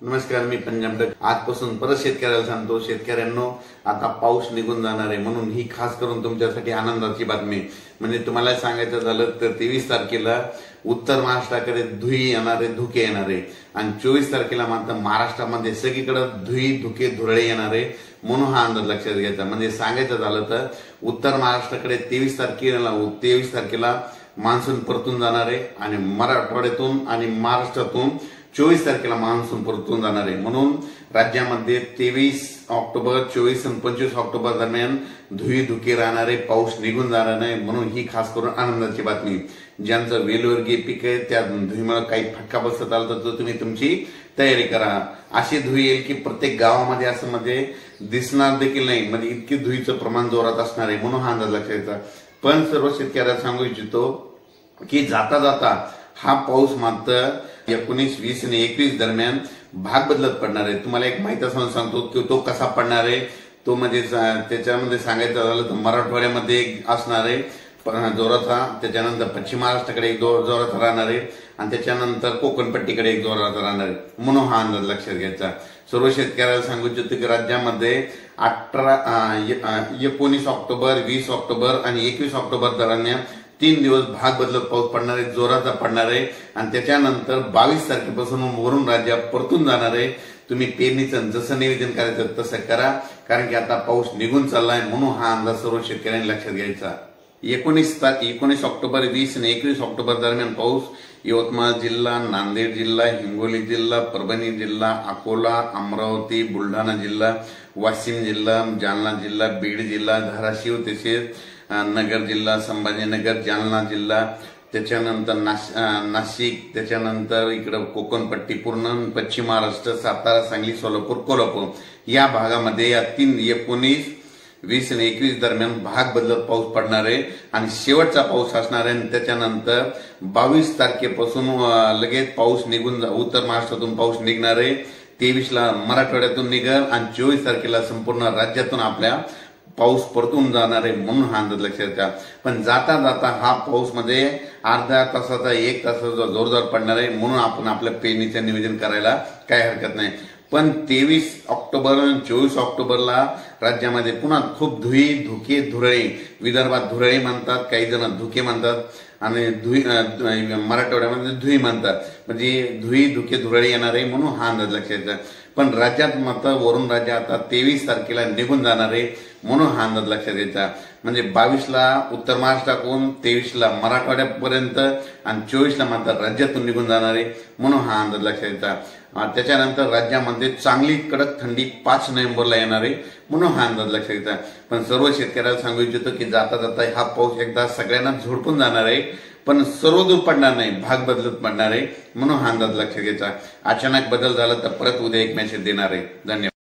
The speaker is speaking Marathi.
नमस्कार, मी पंजाब आजपासून परत शेतकऱ्याला सांगतो, शेतकऱ्यांनो आता पाऊस निघून जाणार आहे म्हणून ही खास करून तुमच्यासाठी आनंदाची बातमी. म्हणजे तुम्हाला सांगायचं झालं तर 23 तारखेला उत्तर महाराष्ट्राकडे धुके येणार आहे आणि 24 तारखेला मात्र महाराष्ट्रामध्ये सगळीकडे धुके धुरळे येणार आहे म्हणून हा अंदाज लक्षात घ्यायचा. म्हणजे सांगायचं झालं तर उत्तर महाराष्ट्राकडे 23 तारखेला मान्सून परतून जाणार आहे आणि मराठवाड्यातून आणि महाराष्ट्रातून 24 तारखेला मान्सून परतून जाणार आहे. म्हणून राज्यामध्ये 23 ऑक्टोबर 24 आणि 25 ऑक्टोबर दरम्यान धुके राहणारे, पाऊस निघून जाणार नाही म्हणून ही खास करून आनंदाची बातमी. ज्यांचं वेलवर्गीय पीक आहे त्या धुईमुळे काही फटका बसत आला तर तुम्ही तुमची तयारी करा. अशी धुई येईल की प्रत्येक गावामध्ये असं म्हणजे दिसणार देखील नाही, म्हणजे इतकी धुईचं प्रमाण जोरात असणार आहे म्हणून हा अंदाज लक्षात घ्यायचा. पण सर्व शेतकऱ्याला सांगू इच्छितो की जाता जाता हा पाऊस मात्र 19, 20 आणि 21 दरम्यान भाग बदलत पडणार आहे. तुम्हाला एक माहिती असं सांगतो की तो कसा पडणार आहे. तो म्हणजे त्याच्यामध्ये सांगायचं झालं तर मराठवाड्यामध्ये असणार आहे जोराचा, त्याच्यानंतर पश्चिम महाराष्ट्राकडे एक जोराचा राहणार आहे आणि त्याच्यानंतर कोकणपट्टीकडे एक जोराचा राहणार आहे म्हणून हा अंदाज लक्षात घ्यायचा. सर्व शेतकऱ्याला सांगू इच्छितो की राज्यामध्ये 19 ऑक्टोबर 20 ऑक्टोबर आणि 21 ऑक्टोबर दरम्यान 3 दिवस भाग बदलत पाऊस पडणार आहे, जोराचा पडणार आहे आणि त्याच्यानंतर 22 तारखेपासून वरून राज्यात परतून जाणार आहे. तुम्ही पेरणीचं जसं नियोजन करायचं तसं करा, कारण की आता पाऊस निघून चाललाय म्हणून हा अंदाज सर्व शेतकऱ्यांनी लक्षात घ्यायचा. 19 ऑक्टोबर 20 आणि 21 ऑक्टोबर दरम्यान पाऊस यवतमाळ जिल्हा, नांदेड जिल्हा, हिंगोली जिल्हा, परभणी जिल्हा, अकोला, अमरावती, बुलढाणा जिल्हा, वाशिम जिल्हा, जालना जिल्हा, बीड जिल्हा, धाराशिव, तसेच नगर जिल्हा, संभाजीनगर, जालना जिल्हा, त्याच्यानंतर नाशिक, त्याच्यानंतर इकडं कोकणपट्टी पूर्ण पश्चिम महाराष्ट्र, सातारा, सांगली, सोलापूर, कोल्हापूर या भागामध्ये या 19, 20 आणि 21 दरम्यान भाग बदलत पाऊस पडणार आहे आणि शेवटचा पाऊस असणार आहे. आणि त्याच्यानंतर 22 तारखेपासून लगेच पाऊस निघून उत्तर महाराष्ट्रातून पाऊस निघणार आहे. 23ला मराठवाड्यातून निघेल आणि 24 तारखेला संपूर्ण राज्यातून आपल्या पाऊस परतून जाणार आहे म्हणून हा अंदाज लक्षात घ्या. पण जाता जाता हा पाऊस मध्ये अर्ध्या तासाचा 1 तासाचा जोरदार पडणार आहे म्हणून आपण आपल्या पेरणीचं नियोजन करायला काही हरकत नाही. पण 23 ऑक्टोबर आणि 24 ऑक्टोबरला राज्यामध्ये पुन्हा खूप धुके धुरळे, विदर्भात धुरळे म्हणतात, काही जण धुके म्हणतात आणि मराठवाड्यामध्ये धुई म्हणतात. म्हणजे धुके धुरळे येणार आहे म्हणून हा अंदाज लक्षात घ्या. पण राज्यात मात्र वरून राज्य आता 23 तारखेला निघून जाणार आहे म्हणून हा अंदाज लक्षात घ्यायचा. म्हणजे 22ला उत्तर महाराष्ट्राकडून, 23ला मराठवाड्यापर्यंत आणि 24ला मात्र राज्यातून निघून जाणार आहे म्हणून हा अंदाज लक्षात घ्यायचा. त्याच्यानंतर राज्यामध्ये चांगली कडक थंडी 5 नोव्हेंबरला येणार आहे म्हणून हा अंदाज लक्षात घ्यायचा. पण सर्व शेतकऱ्याला सांगू इच्छितो की जाता जाता हा पाऊस एकदा सगळ्यांना झोडपून जाणार आहे, पण सर्वदूर पडणार नाही, भाग बदलत पडणार आहे म्हणून हा अंदाज लक्षात घ्यायचा. अचानक बदल झाला तर परत उद्या एक मेसेज देणार आहे. धन्यवाद.